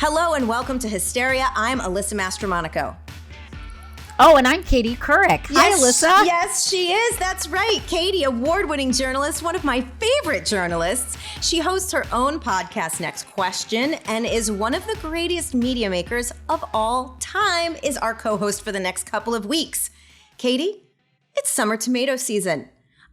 Hello and welcome to Hysteria. I'm Alyssa Mastromonaco. Oh, and I'm Katie Couric. Hi, Alyssa. Yes, she is. That's right. Katie, award-winning journalist, one of my favorite journalists. She hosts her own podcast, Next Question, and is one of the greatest media makers of all time, is our co-host for the next couple of weeks. Katie, it's summer tomato season.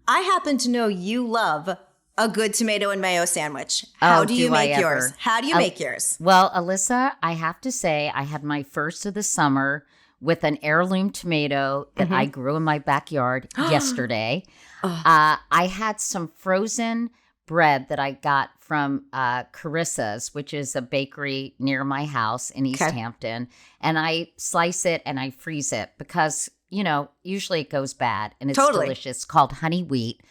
I happen to know you love a good tomato and mayo sandwich. How do you make yours? How do you make yours? Well, Alyssa, I have to say I had my first of the summer with an heirloom tomato that I grew in my backyard yesterday. I had some frozen bread that I got from Carissa's, which is a bakery near my house in East Hampton. And I slice it and I freeze it because, you know, usually it goes bad and it's delicious. It's called honey wheat.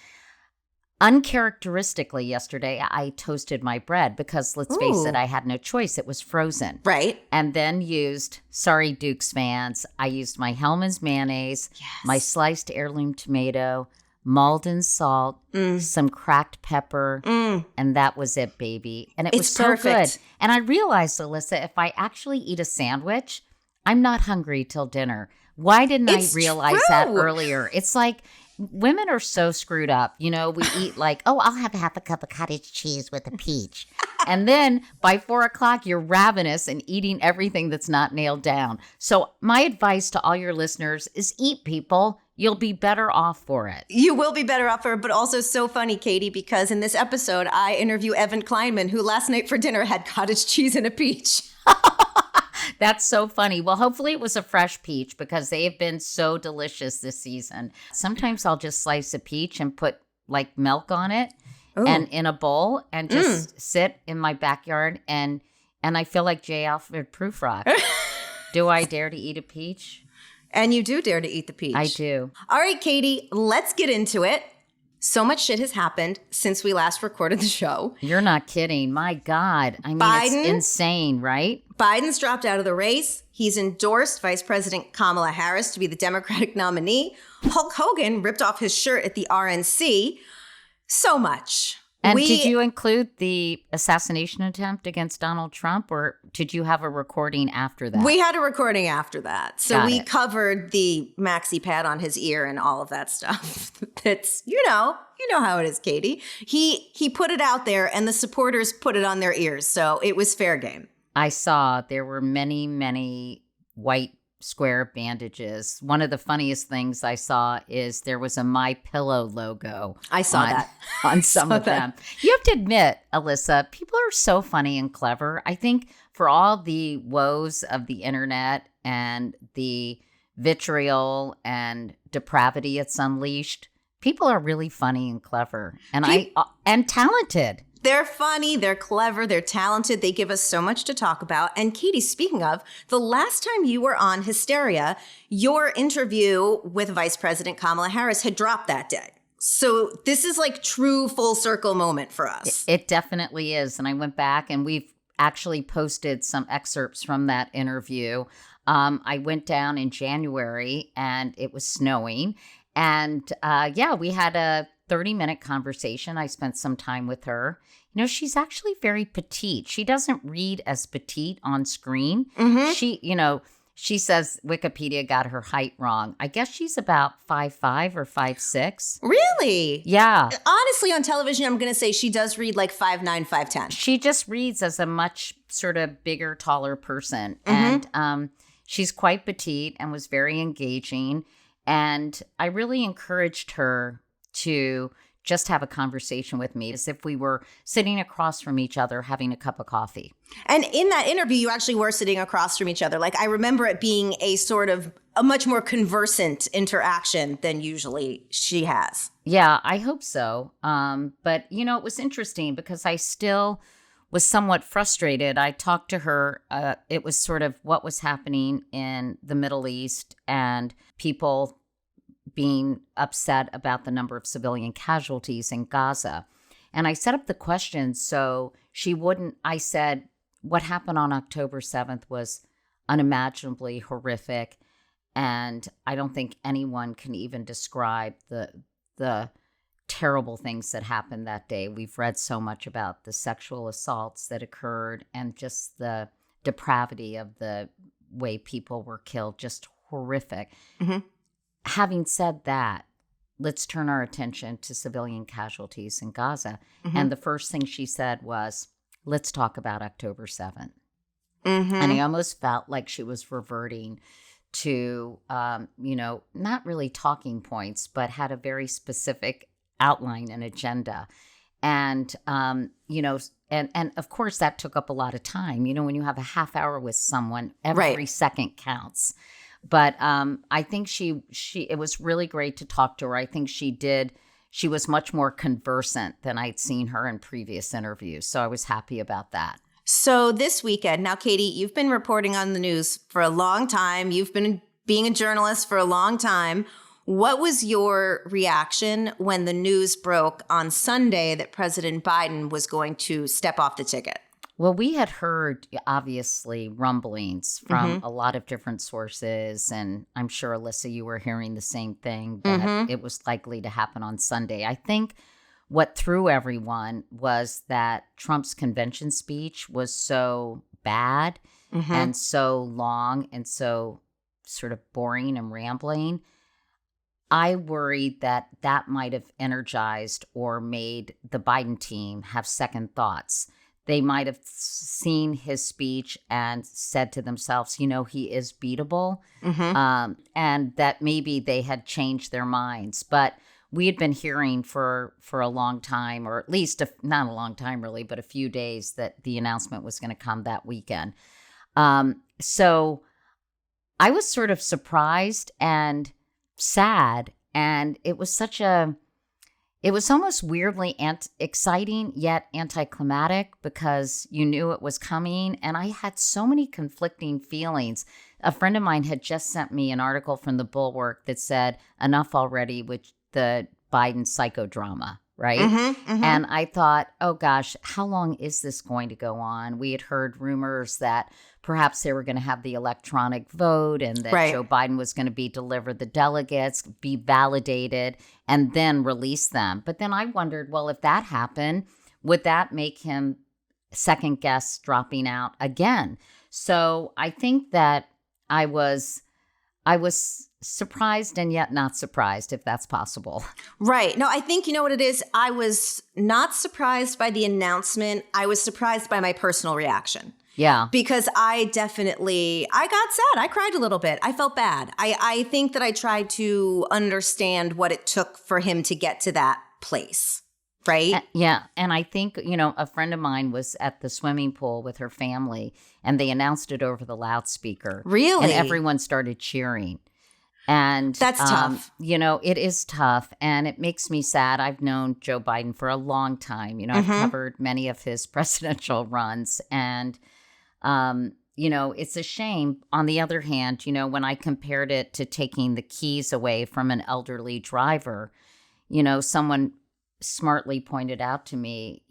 Uncharacteristically, yesterday, I toasted my bread because, let's face it, I had no choice. It was frozen. Right. And then used, sorry, Dukes fans, I used my Hellmann's mayonnaise, my sliced heirloom tomato, Malden salt, some cracked pepper, and that was it, baby. And it was so perfect. good. And I realized, Alyssa, if I actually eat a sandwich, I'm not hungry till dinner. Why didn't I realize that earlier? It's like, women are so screwed up. You know, we eat like, oh, I'll have half a cup of cottage cheese with a peach. And then by 4 o'clock, you're ravenous and eating everything that's not nailed down. So my advice to all your listeners is eat, people. You'll be better off for it. You will be better off for it, but also so funny, Katie, because in this episode, I interview Evan Kleinman, who last night for dinner had cottage cheese and a peach. That's so funny. Well, hopefully it was a fresh peach because they have been so delicious this season. Sometimes I'll just slice a peach and put like milk on it and in a bowl and just sit in my backyard and I feel like J. Alfred Prufrock. Do I dare to eat a peach? And you do dare to eat the peach. I do. All right, Katie, let's get into it. So much shit has happened since we last recorded the show. You're not kidding. My God. I mean, it's insane, right? Biden's dropped out of the race. He's endorsed Vice President Kamala Harris to be the Democratic nominee. Hulk Hogan ripped off his shirt at the RNC. So much. And did you include the assassination attempt against Donald Trump, or did you have a recording after that? We had a recording after that. So we covered the maxi pad on his ear and all of that stuff. It's, you know how it is, Katie. He put it out there and the supporters put it on their ears. So it was fair game. I saw there were many, many white square bandages. One of the funniest things I saw is there was a My Pillow logo. I saw that on some of them. You have to admit, Alyssa, people are so funny and clever. I think for all the woes of the internet and the vitriol and depravity it's unleashed, people are really funny and clever and talented. They're funny, they're clever, they're talented. They give us so much to talk about. And Katie, speaking of, the last time you were on Hysteria, your interview with Vice President Kamala Harris had dropped that day. So this is like true full circle moment for us. It definitely is. And I went back and we've actually posted some excerpts from that interview. I went down in January and it was snowing. And we had a 30-minute conversation. I spent some time with her. You know, she's actually very petite. She doesn't read as petite on screen. She says Wikipedia got her height wrong. I guess she's about 5'5" or 5'6". Really? Yeah. Honestly, on television, I'm going to say she does read like 5'9", 5'10". She just reads as a much sort of bigger, taller person. And she's quite petite and was very engaging. And I really encouraged her to just have a conversation with me as if we were sitting across from each other having a cup of coffee. And in that interview, you actually were sitting across from each other. Like, I remember it being a sort of a much more conversant interaction than usually she has. Yeah, I hope so. But, you know, it was interesting because I still was somewhat frustrated. I talked to her. It was sort of what was happening in the Middle East and people being upset about the number of civilian casualties in Gaza. And I set up the question so she wouldn't. I said, what happened on October 7th was unimaginably horrific. And I don't think anyone can even describe the terrible things that happened that day. We've read so much about the sexual assaults that occurred and just the depravity of the way people were killed, just horrific. Mm-hmm. Having said that, let's turn our attention to civilian casualties in Gaza. Mm-hmm. And the first thing she said was, let's talk about October 7th. Mm-hmm. And I almost felt like she was reverting to, not really talking points, but had a very specific outline and agenda. And, and of course that took up a lot of time. When you have a half hour with someone, every second counts. But I think it was really great to talk to her. I think she was much more conversant than I'd seen her in previous interviews. So I was happy about that. So this weekend, now, Katie, you've been reporting on the news for a long time. You've been being a journalist for a long time. What was your reaction when the news broke on Sunday that President Biden was going to step off the ticket? Well, we had heard, obviously, rumblings from a lot of different sources. And I'm sure, Alyssa, you were hearing the same thing, that it was likely to happen on Sunday. I think what threw everyone was that Trump's convention speech was so bad and so long and so sort of boring and rambling. I worried that might have energized or made the Biden team have second thoughts. They might have seen his speech and said to themselves, he is beatable, and that maybe they had changed their minds. But we had been hearing for a long time, or at least not a long time really, but a few days, that the announcement was going to come that weekend. So I was sort of surprised and sad, and it was it was almost weirdly exciting yet anticlimactic, because you knew it was coming, and I had so many conflicting feelings. A friend of mine had just sent me an article from the Bulwark that said, enough already with the Biden psychodrama, right? And I thought, oh gosh, how long is this going to go on? We had heard rumors that perhaps they were going to have the electronic vote, and that Joe Biden was going to be delivered the delegates, be validated, and then release them. But then I wondered, well, if that happened, would that make him second guess dropping out again? So I think that I was surprised and yet not surprised, if that's possible. Right. No, I think you know what it is. I was not surprised by the announcement. I was surprised by my personal reaction. Yeah. Because I got sad. I cried a little bit. I felt bad. I think that I tried to understand what it took for him to get to that place. Right? Yeah. And I think, a friend of mine was at the swimming pool with her family, and they announced it over the loudspeaker. Really? And everyone started cheering. And that's tough. It is tough, and it makes me sad. I've known Joe Biden for a long time. I've covered many of his presidential runs, and it's a shame. On the other hand, when I compared it to taking the keys away from an elderly driver, someone smartly pointed out to me,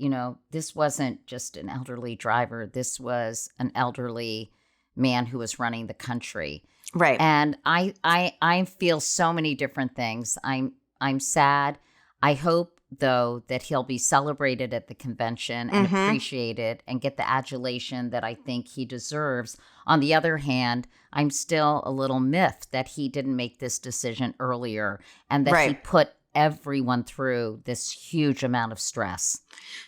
this wasn't just an elderly driver. This was an elderly man who was running the country. Right. And I feel so many different things. I'm sad. I hope, though, that he'll be celebrated at the convention and appreciated and get the adulation that I think he deserves. On the other hand, I'm still a little miffed that he didn't make this decision earlier, and that he put everyone through this huge amount of stress.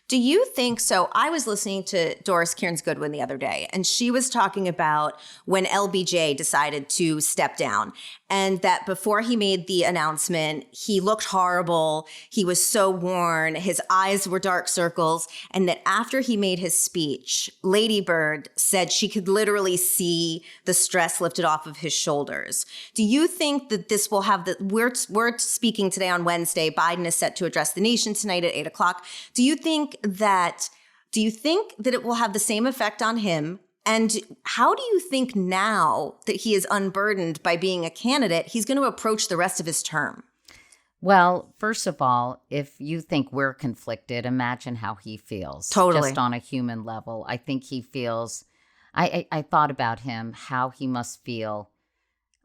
Do you think so? I was listening to Doris Kearns Goodwin the other day, and she was talking about when LBJ decided to step down, and that before he made the announcement, he looked horrible. He was so worn. His eyes were dark circles. And that after he made his speech, Lady Bird said she could literally see the stress lifted off of his shoulders. Do you think that this will have we're speaking today on Wednesday. Biden is set to address the nation tonight at 8:00. Do you think that it will have the same effect on him? And how do you think now that he is unburdened by being a candidate, he's going to approach the rest of his term? Well, first of all, if you think we're conflicted, imagine how he feels. Totally. Just on a human level. I think he feels, I thought about him, how he must feel,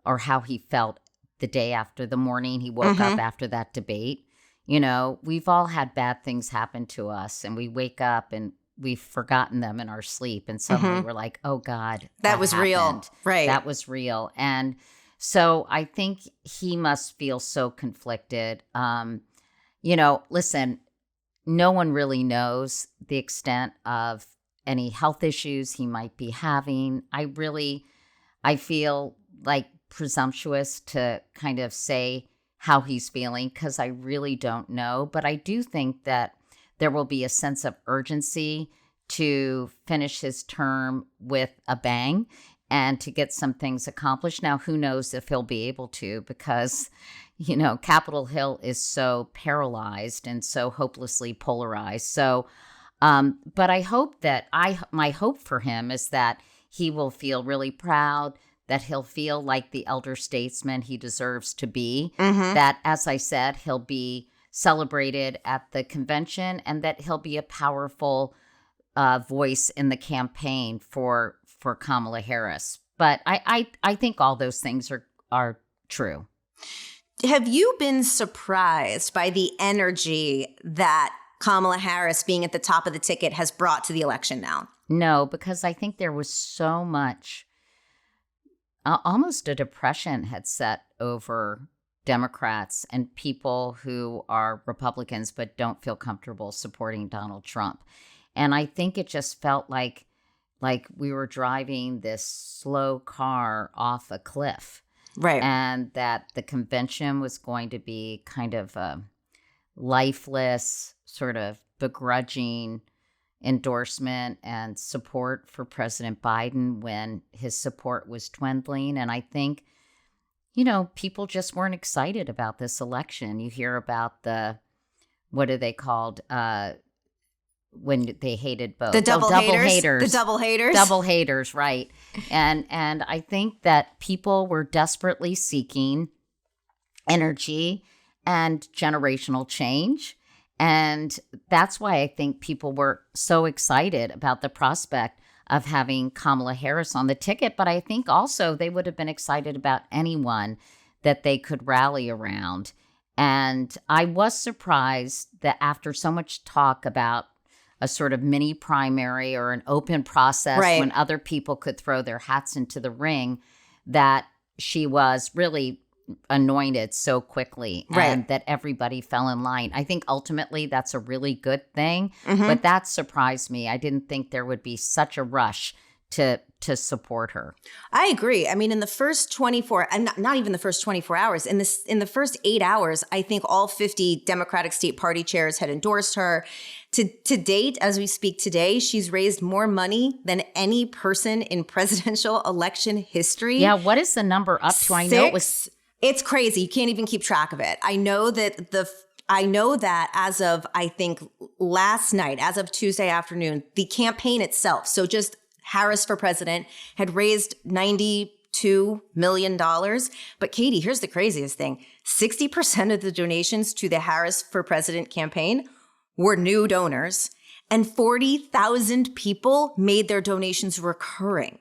or how he felt the day after, the morning he woke up after that debate. We've all had bad things happen to us, and we wake up and we've forgotten them in our sleep, and suddenly we're like, oh God, that was happened. real. Right. That was real. And so I think he must feel so conflicted. Listen, no one really knows the extent of any health issues he might be having. I feel like presumptuous to kind of say how he's feeling because I really don't know. But I do think that there will be a sense of urgency to finish his term with a bang and to get some things accomplished. Now, who knows if he'll be able to, because, Capitol Hill is so paralyzed and so hopelessly polarized. So, but I hope that my hope for him is that he will feel really proud, that he'll feel like the elder statesman he deserves to be, that, as I said, he'll be celebrated at the convention, and that he'll be a powerful voice in the campaign for Kamala Harris. But I think all those things are true. Have you been surprised by the energy that Kamala Harris being at the top of the ticket has brought to the election now? No, because I think there was so much, almost a depression had set over Democrats and people who are Republicans but don't feel comfortable supporting Donald Trump. And I think it just felt like we were driving this slow car off a cliff. Right. And that the convention was going to be kind of a lifeless, sort of begrudging endorsement and support for President Biden when his support was dwindling. And I think, people just weren't excited about this election. You hear about what are they called? When they hated both. The double haters. The double haters. Double haters, right. And I think that people were desperately seeking energy and generational change. And that's why I think people were so excited about the prospect of having Kamala Harris on the ticket. But I think also they would have been excited about anyone that they could rally around. And I was surprised that after so much talk about a sort of mini primary or an open process when other people could throw their hats into the ring, that she was really anointed so quickly and that everybody fell in line. I think ultimately that's a really good thing, but that surprised me. I didn't think there would be such a rush to support her. I agree. I mean, in the first 24, and not even the first 24 hours, in the first 8 hours, I think all 50 Democratic state party chairs had endorsed her. To date, as we speak today, she's raised more money than any person in presidential election history. Yeah, what is the number up to? I know it's crazy. You can't even keep track of it. I know that as of, I think, last night, as of Tuesday afternoon, the campaign itself, so just Harris for president, had raised $92 million. But Katie, here's the craziest thing. 60% of the donations to the Harris for president campaign were new donors, and 40,000 people made their donations recurring.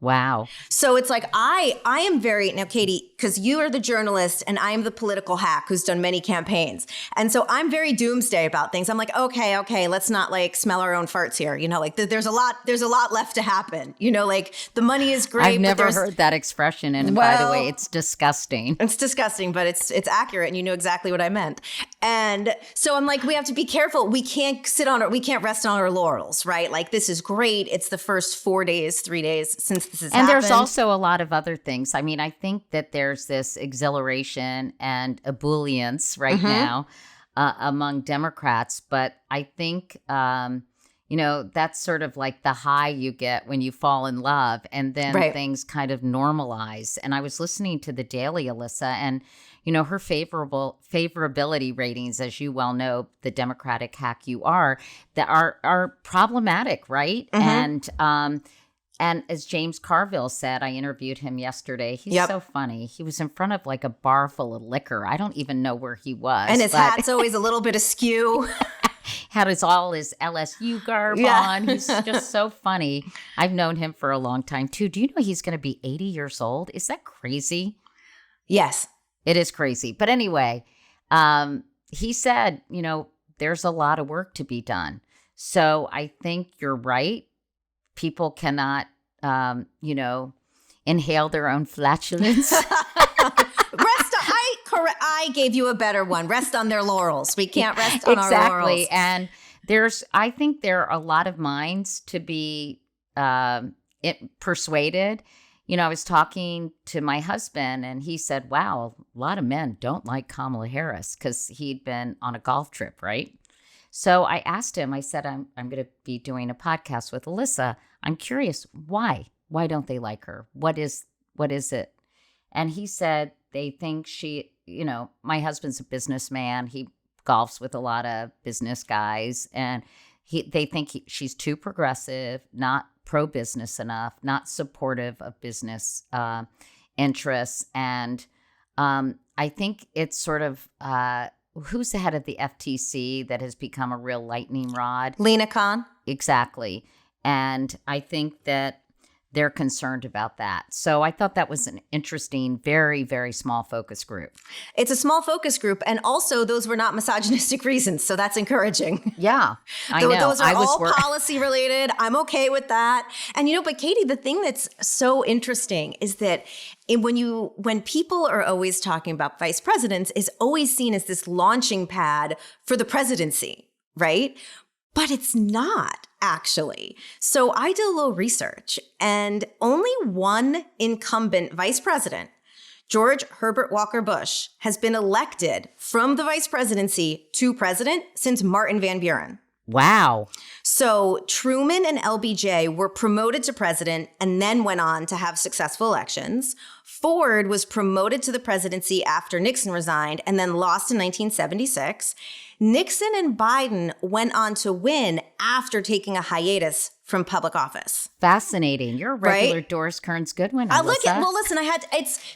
Wow. So it's like, I am very, now Katie, because you are the journalist and I am the political hack who's done many campaigns. And so I'm very doomsday about things. I'm like, okay, let's not like smell our own farts here. There's a lot left to happen. Like the money is great. I've never heard that expression. And by the way, it's disgusting. It's disgusting, but it's accurate. And you know exactly what I meant. And so I'm like, we have to be careful. We can't rest on our laurels, right? Like this is great. It's the first 3 days since this has happened. There's also a lot of other things. I mean, I think that there's this exhilaration and ebullience right now among Democrats. But I think, that's sort of like the high you get when you fall in love and then things kind of normalize. And I was listening to The Daily, Alyssa, and her favorability ratings, as you well know, the Democratic hack you are, that are problematic, right? And as James Carville said, I interviewed him yesterday. He's so funny. He was in front of like a bar full of liquor. I don't even know where he was. And his hat's always a little bit askew. Had all his LSU garb on. He's just so funny. I've known him for a long time, too. Do you know he's going to be 80 years old? Is that crazy? Yes. It is crazy. But anyway, he said, there's a lot of work to be done. So I think you're right. People cannot, inhale their own flatulence. I gave you a better one. Rest on their laurels. We can't rest on our laurels. Exactly. And I think there are a lot of minds to be persuaded. I was talking to my husband and he said, wow, a lot of men don't like Kamala Harris because he'd been on a golf trip, right? So I asked him, I said, I'm going to be doing a podcast with Alyssa. I'm curious, why? Why don't they like her? What is it? And he said, they think my husband's a businessman. He golfs with a lot of business guys. And they think she's too progressive, not pro-business enough, not supportive of business interests. And I think it's sort of, who's the head of the FTC that has become a real lightning rod? Lena Khan. Exactly. And I think that they're concerned about that. So I thought that was an interesting, very, very small focus group. It's a small focus group. And also those were not misogynistic reasons. So that's encouraging. Yeah, I know. Those are all policy related. I'm okay with that. And but Katie, the thing that's so interesting is that when people are always talking about vice presidents, is always seen as this launching pad for the presidency, right? But it's not, actually. So I did a little research, and only one incumbent vice president, George Herbert Walker Bush, has been elected from the vice presidency to president since Martin Van Buren. Wow. So Truman and LBJ were promoted to president and then went on to have successful elections. Ford was promoted to the presidency after Nixon resigned and then lost in 1976. Nixon and Biden went on to win after taking a hiatus from public office. Fascinating. You're a regular right? Doris Kearns Goodwin, Alyssa. Listen,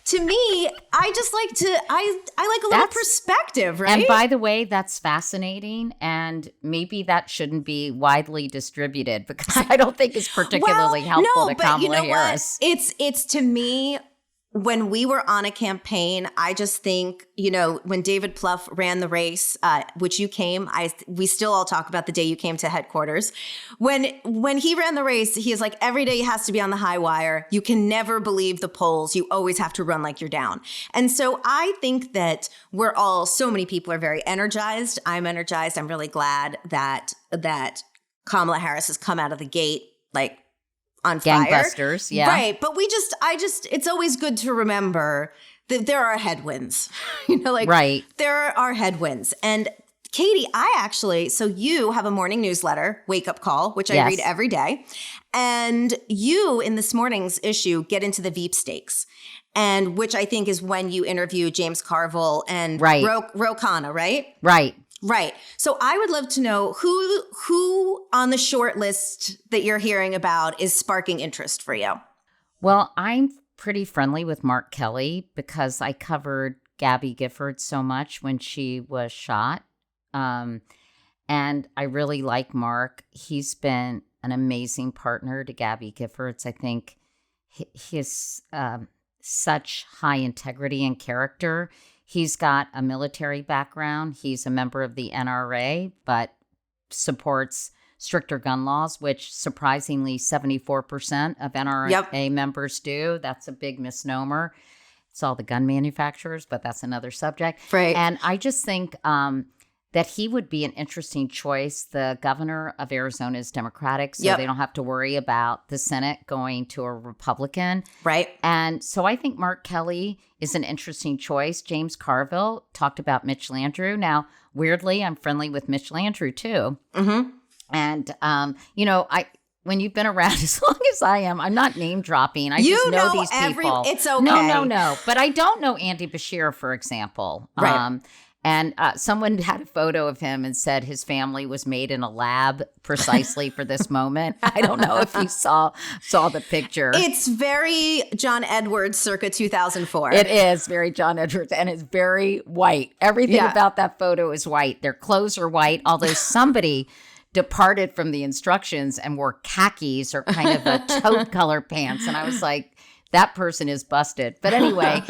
to me, I just like I like a little perspective, right? And by the way, that's fascinating. And maybe that shouldn't be widely distributed because I don't think it's particularly helpful to Kamala Harris. What? It's to me, when we were on a campaign, I just think, when David Plouffe ran the race, which you came, we still all talk about the day you came to headquarters. When he ran the race, he is like, every day has to be on the high wire. You can never believe the polls. You always have to run like you're down. And so I think that so many people are very energized. I'm energized. I'm really glad that Kamala Harris has come out of the gate, like, on fire. Gangbusters, yeah. Right. But it's always good to remember that there are headwinds, right. There are headwinds. And Katie, so you have a morning newsletter, Wake Up Call, which I read every day. And you, in this morning's issue, get into the Veep stakes, and which I think is when you interview James Carville and Ro Khanna, right? Right. Right. So I would love to know who on the short list that you're hearing about is sparking interest for you. Well, I'm pretty friendly with Mark Kelly because I covered Gabby Gifford so much when she was shot. And I really like Mark. He's been an amazing partner to Gabby Giffords. I think he has such high integrity and character. He's got a military background. He's a member of the NRA, but supports stricter gun laws, which surprisingly 74% of NRA members do. That's a big misnomer. It's all the gun manufacturers, but that's another subject. Right. And I just think that he would be an interesting choice. The governor of Arizona is Democratic, so they don't have to worry about the Senate going to a Republican. Right. And so I think Mark Kelly is an interesting choice. James Carville talked about Mitch Landrieu. Now, weirdly, I'm friendly with Mitch Landrieu too. Mm-hmm. And, when you've been around as long as I am, I'm not name dropping. I just know these people. It's okay. No. But I don't know Andy Bashir, for example. Right. And someone had a photo of him and said his family was made in a lab precisely for this moment. I don't know if you saw the picture. It's very John Edwards circa 2004. It is very John Edwards, and it's very white. Everything about that photo is white. Their clothes are white, although somebody departed from the instructions and wore khakis or kind of a taupe color pants. And I was like, that person is busted. But anyway,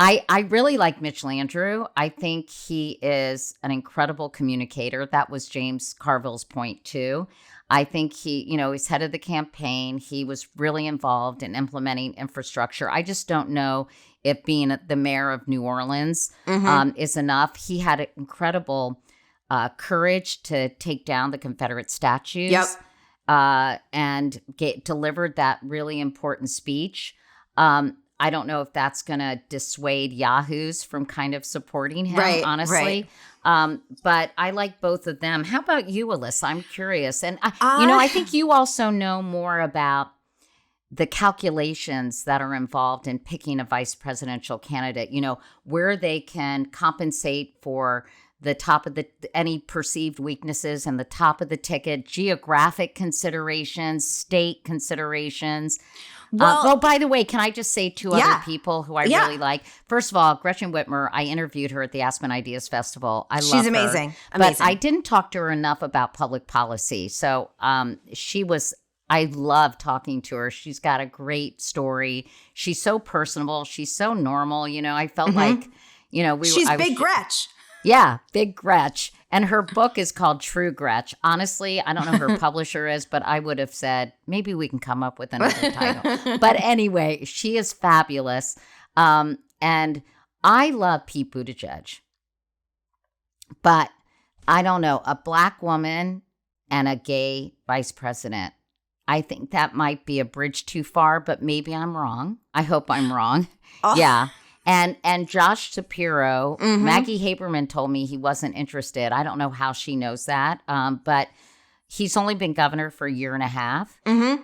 I really like Mitch Landrieu. I think he is an incredible communicator. That was James Carville's point too. I think he's head of the campaign. He was really involved in implementing infrastructure. I just don't know if being the mayor of New Orleans is enough. He had incredible courage to take down the Confederate statues. Yep. And delivered that really important speech. I don't know if that's going to dissuade yahoos from kind of supporting him, honestly. Right. But I like both of them. How about you, Alyssa? I'm curious. And, I think you also know more about the calculations that are involved in picking a vice presidential candidate, where they can compensate for the top of any perceived weaknesses and the top of the ticket, geographic considerations, state considerations. Well, by the way, can I just say two other people who I really like? First of all, Gretchen Whitmer, I interviewed her at the Aspen Ideas Festival. She's amazing. But I didn't talk to her enough about public policy. So I love talking to her. She's got a great story. She's so personable. She's so normal. I felt like, she's Big Gretch. Yeah, Big Gretch. And her book is called True Gretch. Honestly, I don't know who her publisher is, but I would have said maybe we can come up with another title. But anyway, she is fabulous. And I love Pete Buttigieg. But I don't know, a Black woman and a gay vice president. I think that might be a bridge too far, but maybe I'm wrong. I hope I'm wrong. Oh. Yeah. And Josh Shapiro, Maggie Haberman told me he wasn't interested. I don't know how she knows that, but he's only been governor for a year and a half. Do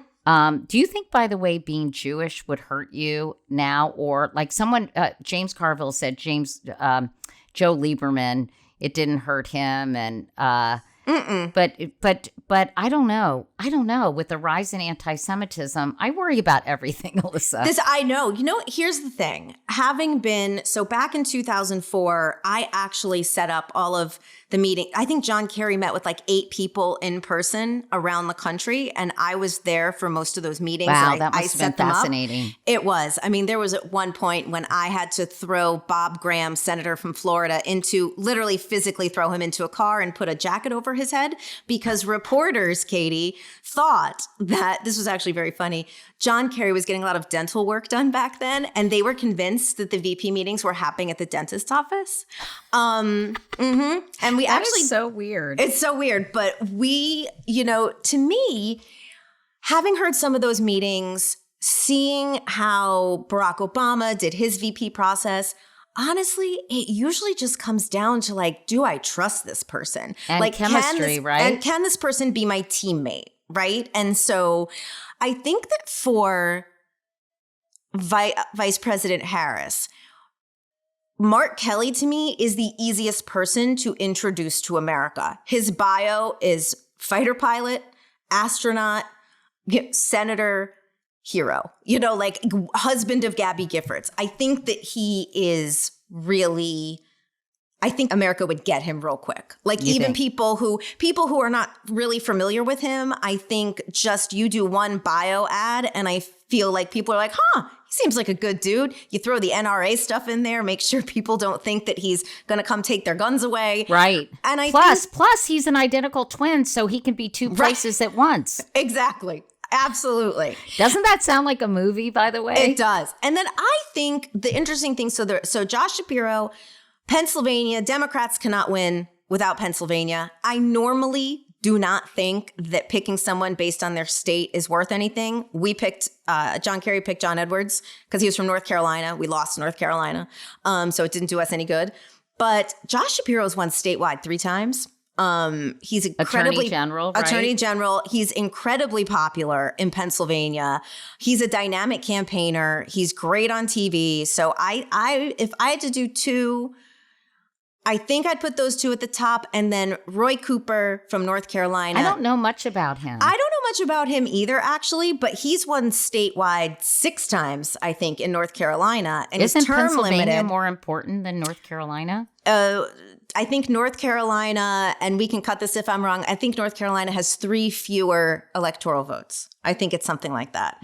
you think, by the way, being Jewish would hurt you now? Or like someone, James Carville said, Joe Lieberman, it didn't hurt him. And But I don't know. With the rise in anti-Semitism, I worry about everything, Alyssa. I know. Here's the thing. So back in 2004, I actually set up all of the meeting. I think John Kerry met with like 8 people in person around the country, and I was there for most of those meetings. Wow, that must have been fascinating. It was. I mean, there was at one point when I had to throw Bob Graham, senator from Florida, literally physically throw him into a car and put a jacket over his head because reporters, Katie, thought that this was actually very funny. John Kerry was getting a lot of dental work done back then, and they were convinced that the VP meetings were happening at the dentist's office. And we that actually is so weird. It's so weird, but we, to me, having heard some of those meetings, seeing how Barack Obama did his VP process, honestly, it usually just comes down to like, do I trust this person? And like chemistry, right? And can this person be my teammate, right? And so I think that for Vice President Harris, Mark Kelly, to me, is the easiest person to introduce to America. His bio is fighter pilot, astronaut, senator, hero, like husband of Gabby Giffords. I think that he is really, I think America would get him real quick. Like people who are not really familiar with him, I think just you do one bio ad and I feel like people are like, he seems like a good dude. You throw the NRA stuff in there, make sure people don't think that he's going to come take their guns away. Right. And plus he's an identical twin, so he can be two places at once. Exactly. Absolutely. Doesn't that sound like a movie, by the way? It does. And then I think the interesting thing, so Josh Shapiro, Pennsylvania, Democrats cannot win without Pennsylvania. I normally do not think that picking someone based on their state is worth anything. John Kerry picked John Edwards because he was from North Carolina. We lost North Carolina. So it didn't do us any good. But Josh Shapiro's won statewide 3 times. He's incredibly Attorney General. He's incredibly popular in Pennsylvania. He's a dynamic campaigner. He's great on TV. So if I had to do 2, I think I'd put those 2 at the top, and then Roy Cooper from North Carolina. I don't know much about him. I don't know much about him either, actually, but he's won statewide 6 times, I think, in North Carolina. And isn't term Pennsylvania limited. More important than North Carolina? I think North Carolina, and we can cut this if I'm wrong, I think North Carolina has 3 fewer electoral votes. I think it's something like that.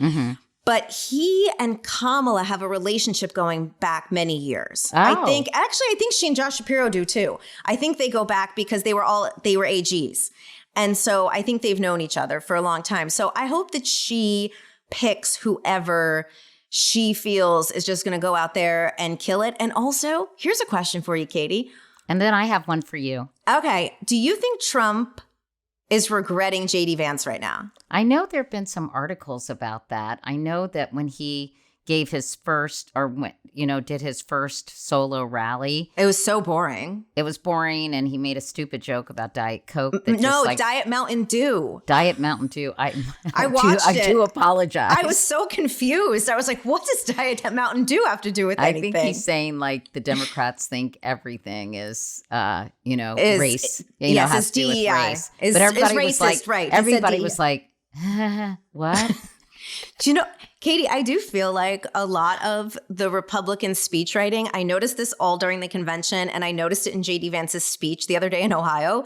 But he and Kamala have a relationship going back many years. Oh. I think she and Josh Shapiro do too. I think they go back because they were AGs. And so I think they've known each other for a long time. So I hope that she picks whoever she feels is just going to go out there and kill it. And also, here's a question for you, Katie. And then I have one for you. Okay. Do you think Trump is regretting JD Vance right now? I know there have been some articles about that. I know that when he gave his first, did his first solo rally. It was so boring. It was boring, and he made a stupid joke about Diet Coke. Diet Mountain Dew. Diet Mountain Dew. I watched it. I do apologize. I was so confused. I was like, what does Diet Mountain Dew have to do with anything? I think he's saying, like, the Democrats think everything is, race. Has to do with race. But everybody was like, everybody was like, what? Do you know, Katie, I do feel like a lot of the Republican speech writing, I noticed this all during the convention, and I noticed it in JD Vance's speech the other day in Ohio.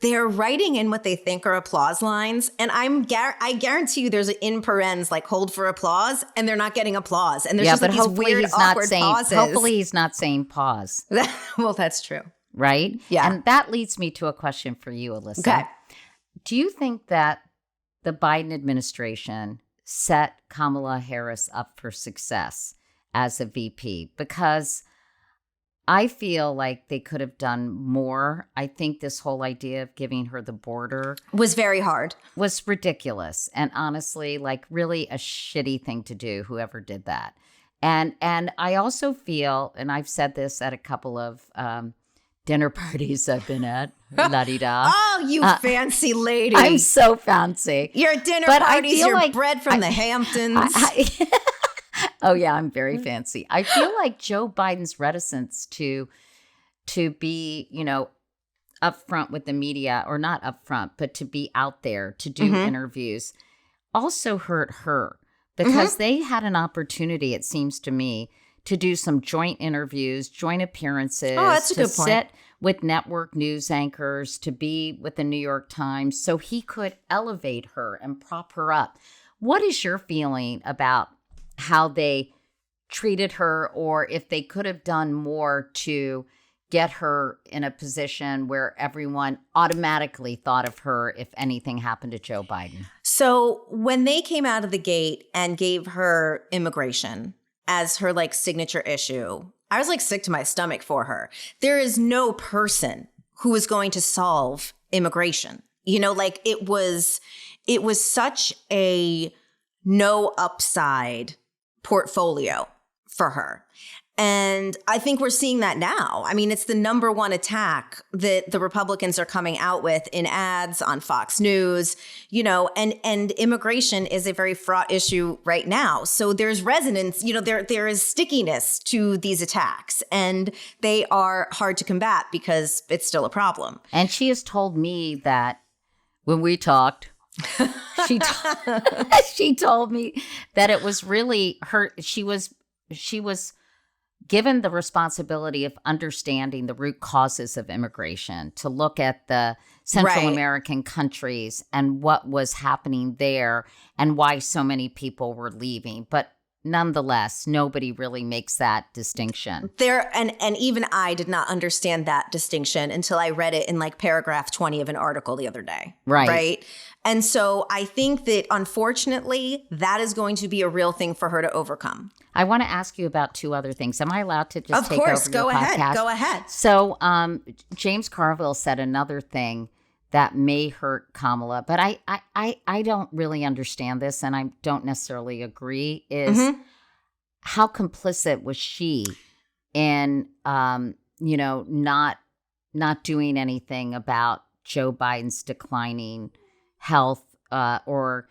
They're writing in what they think are applause lines. And I guarantee you there's an in parens, like hold for applause, and they're not getting applause. And there's just like these weird, awkward pauses. Hopefully he's not saying pause. Well, that's true. Right? Yeah. And that leads me to a question for you, Alyssa. Okay. Do you think that the Biden administration set Kamala Harris up for success as a VP? Because I feel like they could have done more. I think this whole idea of giving her the border was very hard. Was ridiculous. And honestly, like really a shitty thing to do, whoever did that. And I also feel, and I've said this at a couple of dinner parties I've been at, la-di-da. Oh, you fancy lady. I'm so fancy. Your dinner parties, your like bread from the Hamptons. Oh, yeah, I'm very fancy. I feel like Joe Biden's reticence to be, upfront with the media, or not upfront, but to be out there, to do interviews, also hurt her. Because they had an opportunity, it seems to me, to do some joint interviews, joint appearances. Oh, that's a good point. To sit with network news anchors, to be with the New York Times, so he could elevate her and prop her up. What is your feeling about how they treated her, or if they could have done more to get her in a position where everyone automatically thought of her if anything happened to Joe Biden? So when they came out of the gate and gave her immigration as her like signature issue, I was like sick to my stomach for her. There is no person who is going to solve immigration. Like it was such a no upside portfolio for her. And I think we're seeing that now. I mean, it's the number one attack that the Republicans are coming out with in ads on Fox News, and immigration is a very fraught issue right now. So there's resonance, there is stickiness to these attacks, and they are hard to combat because it's still a problem. And she has told me that when we talked, she told me that it was really her. She was given the responsibility of understanding the root causes of immigration, to look at the Central American countries and what was happening there and why so many people were leaving. But nonetheless, nobody really makes that distinction. And even I did not understand that distinction until I read it in like paragraph 20 of an article the other day. Right. And so I think that unfortunately, that is going to be a real thing for her to overcome. I want to ask you about two other things. Am I allowed to just take over your podcast? Go ahead. So James Carville said another thing that may hurt Kamala, but I don't really understand this, and I don't necessarily agree, is how complicit was she in, not doing anything about Joe Biden's declining health, or,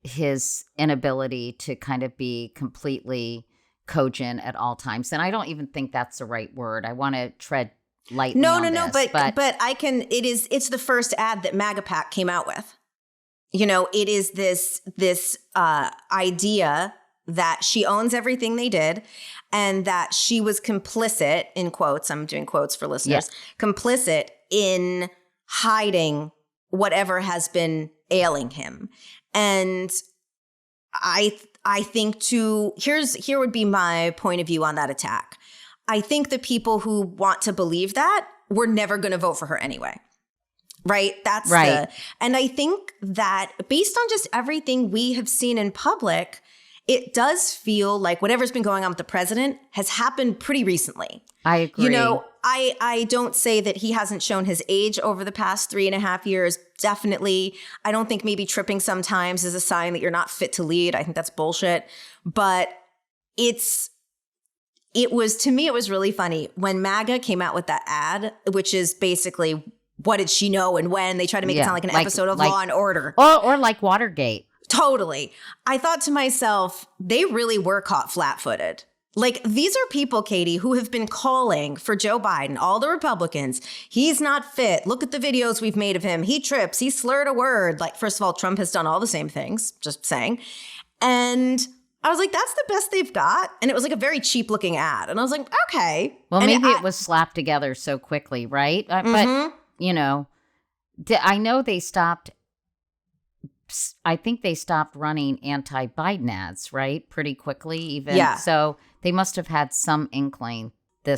his inability to kind of be completely cogent at all times. And I don't even think that's the right word. I want to tread lightly on this. But I can, it's the first ad that MAGA PAC came out with. It is this idea that she owns everything they did, and that she was complicit, in quotes, I'm doing quotes for listeners, complicit in hiding whatever has been ailing him. And I think here would be my point of view on that attack. I think the people who want to believe that were never going to vote for her anyway. Right? That's right. And I think that based on just everything we have seen in public, it does feel like whatever's been going on with the president has happened pretty recently. I agree. You know, I don't say that he hasn't shown his age over the past 3.5 years. Definitely. I don't think maybe tripping sometimes is a sign that you're not fit to lead. I think that's bullshit. But it was really funny when MAGA came out with that ad, which is basically what did she know and when. They try to make it sound like an episode of Law and Order. Or like Watergate. Totally. I thought to myself, they really were caught flat-footed. Like, these are people, Katie, who have been calling for Joe Biden, all the Republicans. He's not fit. Look at the videos we've made of him. He trips. He slurred a word. Like, first of all, Trump has done all the same things, just saying. And I was like, that's the best they've got. And it was like a very cheap looking ad. And I was like, okay. Well, and maybe it was slapped together so quickly, right? But, you know, I know they stopped. I think they stopped running anti-Biden ads, right? Pretty quickly, even. Yeah. So they must have had some inkling They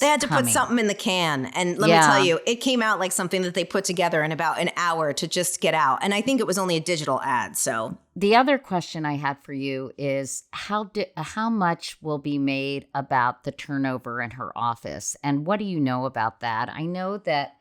had to put something in the can. And let me tell you, it came out like something that they put together in about an hour to just get out. And I think it was only a digital ad. So the other question I had for you is how much will be made about the turnover in her office? And what do you know about that? I know that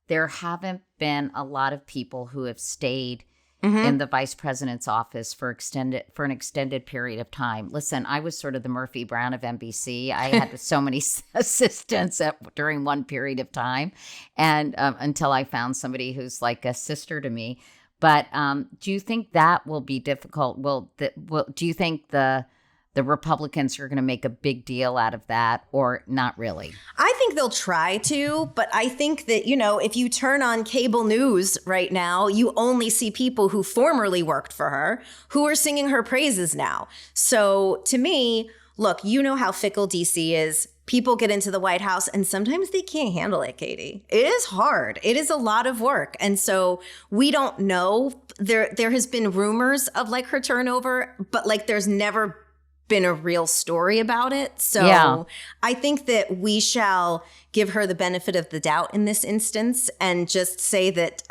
there haven't been a lot of people who have stayed in the vice president's office for an extended period of time. Listen, I was sort of the Murphy Brown of NBC. I had so many assistants during one period of time, and until I found somebody who's like a sister to me. But do you think that will be difficult? Do you think the Republicans are going to make a big deal out of that, or not really? I think they'll try to, but I think that, if you turn on cable news right now, you only see people who formerly worked for her who are singing her praises now. So to me, look, you know how fickle DC is. People get into the White House and sometimes they can't handle it, Katie. It is hard. It is a lot of work. And so we don't know. There has been rumors of like her turnover, but like there's never been a real story about it. So I think that we shall give her the benefit of the doubt in this instance and just say that,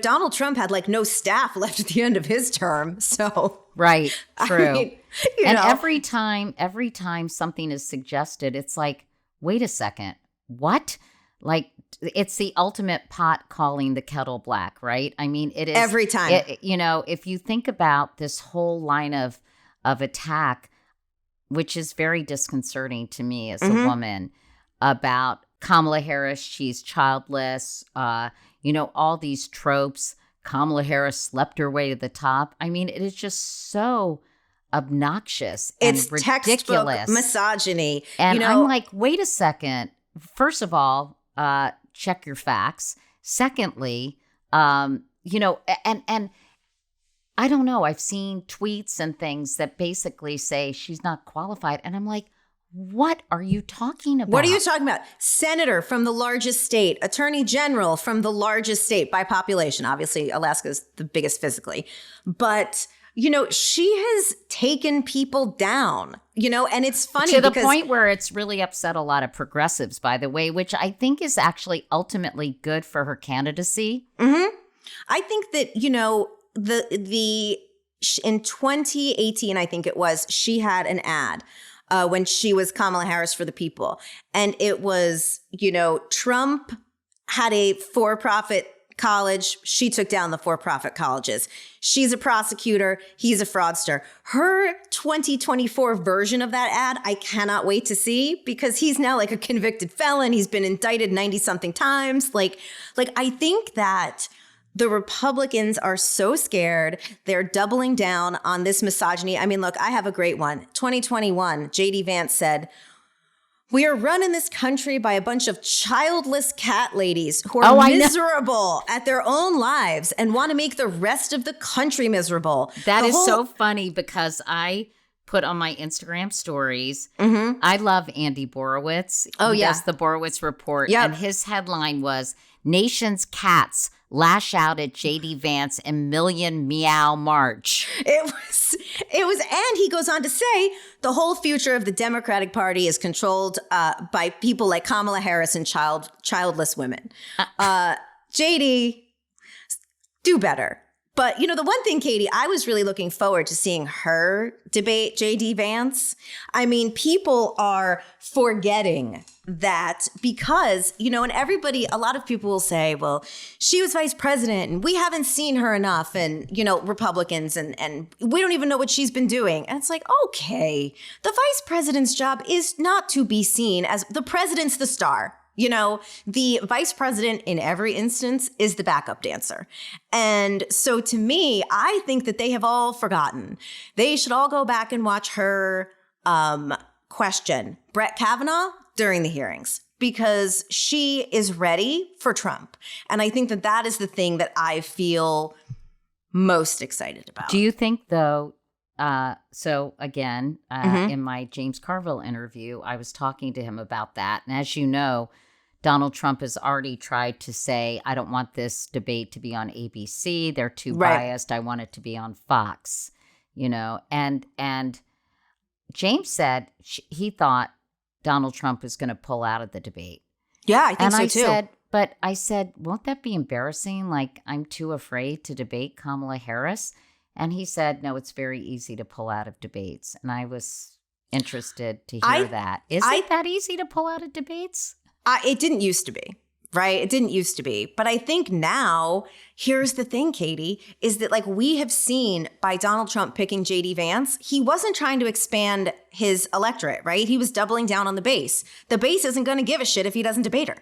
Donald Trump had like no staff left at the end of his term. So right. True. I mean, and every time something is suggested, it's like, wait a second, what? Like, it's the ultimate pot calling the kettle black, right? I mean, it is every time. If you think about this whole line of attack, which is very disconcerting to me as a woman, about Kamala Harris, she's childless, all these tropes. Kamala Harris slept her way to the top. I mean, it is just so obnoxious and it's ridiculous. Textbook misogyny. And I'm like, wait a second. First of all, check your facts. Secondly, and I don't know. I've seen tweets and things that basically say she's not qualified. And I'm like, what are you talking about? What are you talking about? Senator from the largest state, attorney general from the largest state by population. Obviously, Alaska's the biggest physically. But, she has taken people down, and it's funny. To the point where it's really upset a lot of progressives, by the way, which I think is actually ultimately good for her candidacy. I think that, in 2018, I think it was, she had an ad when she was Kamala Harris for the People. And it was, Trump had a for-profit college. She took down the for-profit colleges. She's a prosecutor. He's a fraudster. Her 2024 version of that ad, I cannot wait to see, because he's now like a convicted felon. He's been indicted 90-something times. Like I think that the Republicans are so scared. They're doubling down on this misogyny. I mean, look, I have a great one. 2021, J.D. Vance said, "We are running this country by a bunch of childless cat ladies who are miserable at their own lives and want to make the rest of the country miserable." That is so funny, because I put on my Instagram stories. I love Andy Borowitz. He does the Borowitz Report. And his headline was, "Nation's Cats lash out at J.D. Vance and Million Meow March. It was, and he goes on to say the whole future of the Democratic Party is controlled by people like Kamala Harris and childless women. JD, do better. But, the one thing, Katie, I was really looking forward to seeing her debate J.D. Vance. I mean, people are forgetting that because, and a lot of people will say, well, she was vice president and we haven't seen her enough. And, Republicans and we don't even know what she's been doing. And it's like, okay, the vice president's job is not to be seen as the president's the star. The vice president in every instance is the backup dancer. And so to me, I think that they have all forgotten. They should all go back and watch her question Brett Kavanaugh during the hearings, because she is ready for Trump. And I think that that is the thing that I feel most excited about. Do you think, though, so again, in my James Carville interview, I was talking to him about that. And as you know, Donald Trump has already tried to say, I don't want this debate to be on ABC. They're too biased. I want it to be on Fox, and James said he thought Donald Trump was going to pull out of the debate. Yeah, I think so too. I said, won't that be embarrassing? Like, I'm too afraid to debate Kamala Harris. And he said, no, it's very easy to pull out of debates. And I was interested to hear that. Is it that easy to pull out of debates? It didn't used to be, right? It didn't used to be. But I think now, here's the thing, Katie, is that we have seen by Donald Trump picking J.D. Vance, he wasn't trying to expand his electorate, right? He was doubling down on the base. The base isn't going to give a shit if he doesn't debate her.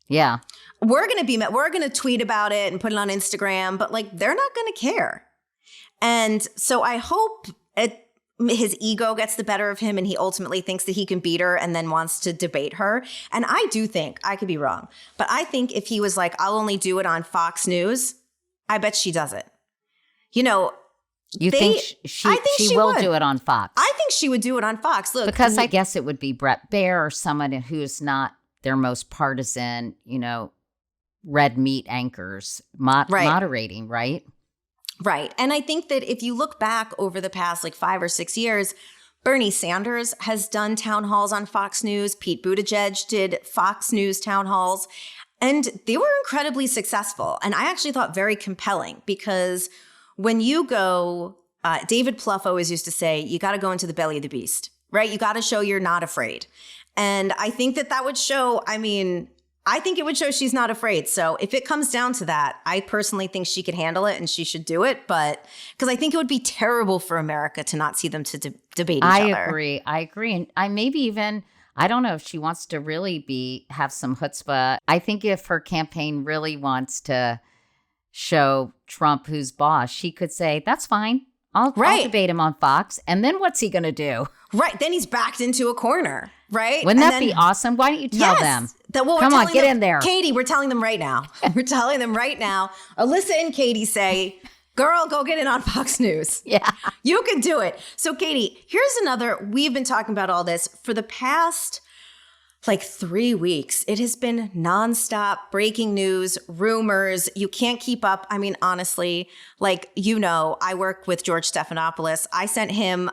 Yeah. We're going to tweet about it and put it on Instagram, but they're not going to care. And so I hope his ego gets the better of him and he ultimately thinks that he can beat her and then wants to debate her. And I do think, I could be wrong, but I think if he was like, I'll only do it on Fox News, I bet she does it. You think she will do it on Fox? I think she would do it on Fox. Look, because I guess it would be Brett Baier or someone who's not their most partisan, red meat anchors moderating, right? Right. And I think that if you look back over the past 5 or 6 years, Bernie Sanders has done town halls on Fox News. Pete Buttigieg did Fox News town halls, and they were incredibly successful. And I actually thought very compelling because when you go, David Plouffe always used to say, you got to go into the belly of the beast, right? You got to show you're not afraid. And I think that would show, I think it would show she's not afraid. So if it comes down to that, I personally think she could handle it and she should do it. But because I think it would be terrible for America to not see them to debate each other. I agree. And I don't know if she wants to really have some chutzpah. I think if her campaign really wants to show Trump who's boss, she could say, that's fine. I'll debate him on Fox. And then what's he going to do? Right. Then he's backed into a corner. Right. Wouldn't that be awesome? Why don't you tell them? Come on, get in there. Katie, we're telling them right now. We're telling them right now. Alyssa and Katie say, girl, go get in on Fox News. Yeah. You can do it. So, Katie, here's another. We've been talking about all this for the past 3 weeks. It has been nonstop breaking news, rumors. You can't keep up. Honestly, I work with George Stephanopoulos. I sent him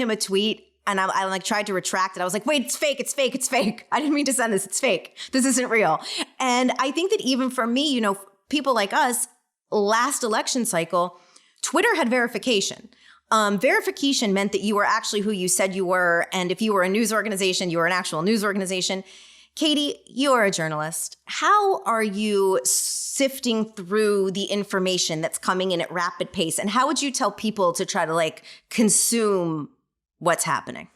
a tweet. And I tried to retract it. I was like, wait, it's fake. It's fake. It's fake. I didn't mean to send this. It's fake. This isn't real. And I think that even for me, people like us, last election cycle, Twitter had verification. Verification meant that you were actually who you said you were. And if you were a news organization, you were an actual news organization. Katie, you are a journalist. How are you sifting through the information that's coming in at rapid pace? And how would you tell people to try to consume what's happening?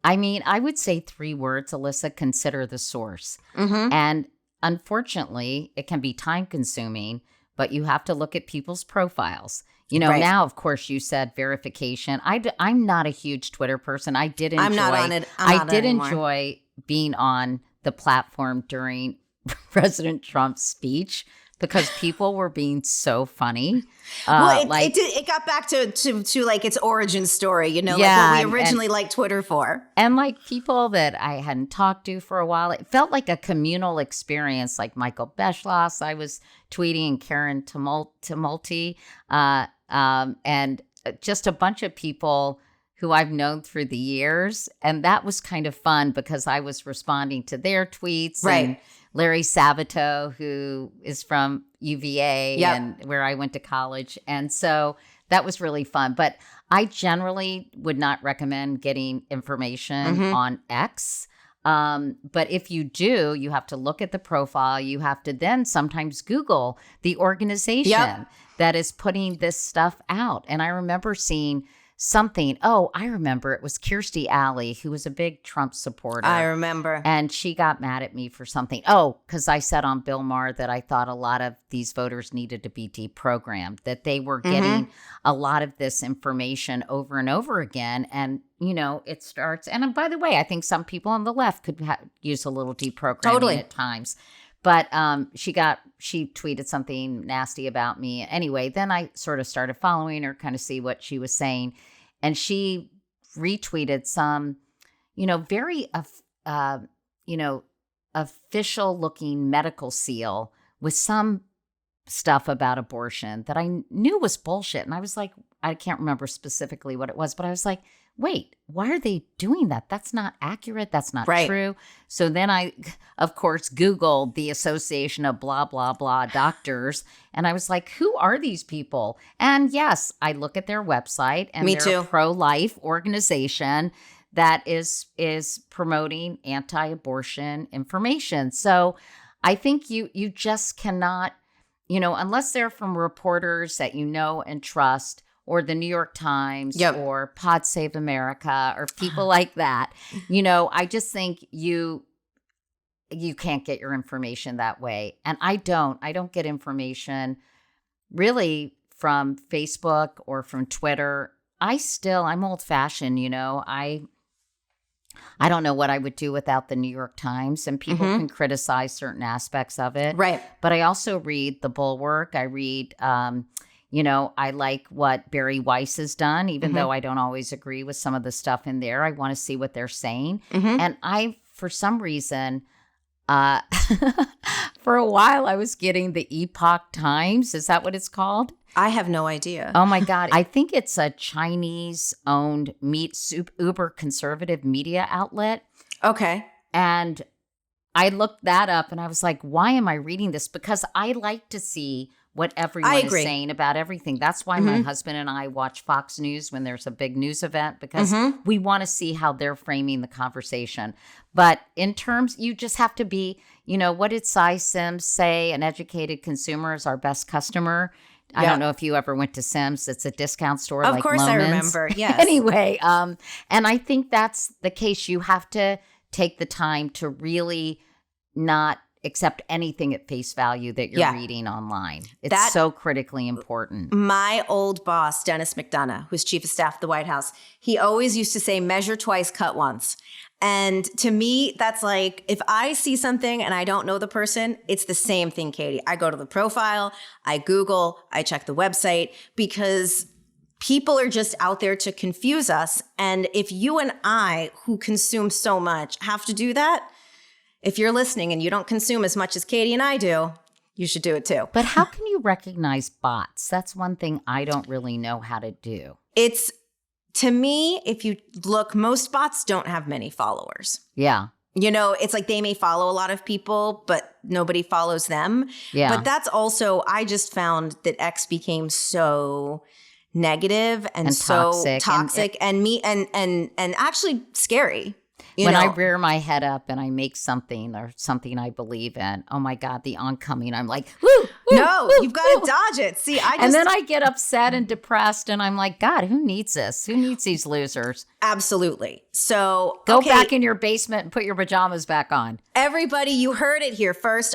I would say 3 words, Alyssa: consider the source. Mm-hmm. And unfortunately, it can be time consuming, but you have to look at people's profiles. Now, of course, you said verification. I'm not a huge Twitter person. I did enjoy. I'm not on it. I did enjoy being on the platform during President Trump's speech because people were being so funny. Well, it got back to like its origin story, you know, like what we originally liked Twitter for. And like people that I hadn't talked to for a while. It felt like a communal experience, like Michael Beschloss. I was tweeting, and Karen Tumulty, and just a bunch of people who I've known through the years. And that was kind of fun because I was responding to their tweets. Right. And Larry Sabato, who is from UVA and where I went to college. And so that was really fun. But I generally would not recommend getting information on X. But if you do, you have to look at the profile. You have to then sometimes Google the organization that is putting this stuff out. And I remember seeing something. Oh, I remember it was Kirstie Alley, who was a big Trump supporter. I remember. And she got mad at me for something. Oh, because I said on Bill Maher that I thought a lot of these voters needed to be deprogrammed, that they were getting a lot of this information over and over again. And, you know, it starts. And by the way, I think some people on the left could use a little deprogramming at times. But she tweeted something nasty about me. Anyway, then I sort of started following her, kind of see what she was saying. And she retweeted some, you know, very, official looking medical seal with some stuff about abortion that I knew was bullshit. And I was like, I can't remember specifically what it was, but I was like, wait, why are they doing that? That's not accurate. That's not true. So then I, of course, Googled the Association of blah, blah, blah doctors. And I was like, who are these people? And yes, I look at their website and they're a pro-life organization that is promoting anti-abortion information. So I think you just cannot, you know, unless they're from reporters that you know and trust, or the New York Times or Pod Save America or people like that. You know, I just think you can't get your information that way. And I don't get information really from Facebook or from Twitter. I'm old fashioned, you know, I don't know what I would do without the New York Times, and people can criticize certain aspects of it. Right. But I also read The Bulwark. I read, you know, I like what Barry Weiss has done, even though I don't always agree with some of the stuff in there. I want to see what they're saying. And for some reason, for a while, I was getting the Epoch Times. Is that what it's called? I have no idea. Oh, my God. I think it's a Chinese-owned uber conservative media outlet. Okay. And I looked that up and I was like, why am I reading this? Because I like to see what everyone is saying about everything. That's why my husband and I watch Fox News when there's a big news event, because we want to see how they're framing the conversation. But in terms, you just have to be, you know, what did Cy Sims say? An educated consumer is our best customer. I don't know if you ever went to Sims. It's a discount store like Loman's. Of course I remember, yes. Anyway, and I think that's the case. You have to take the time to really not accept anything at face value that you're reading online. It's so critically important. My old boss, Dennis McDonough, who's chief of staff at the White House, he always used to say, measure twice, cut once. And to me, that's like, if I see something and I don't know the person, it's the same thing, Katie. I go to the profile, I Google, I check the website, because people are just out there to confuse us. And if you and I, who consume so much, have to do that, if you're listening and you don't consume as much as Katie and I do, you should do it too. But how can you recognize bots? That's one thing I don't really know how to do. It's, to me, if you look, most bots don't have many followers. Yeah. You know, it's like they may follow a lot of people, but nobody follows them. Yeah. But that's also, I just found that X became so negative and so toxic and actually scary. When I rear my head up and I make something or something I believe in, oh my God, the oncoming, I'm like, woo, no, you've got to dodge it. See, and then I get upset and depressed and I'm like, God, who needs this? Who needs these losers? Absolutely. So go back in your basement and put your pajamas back on. Everybody, you heard it here first.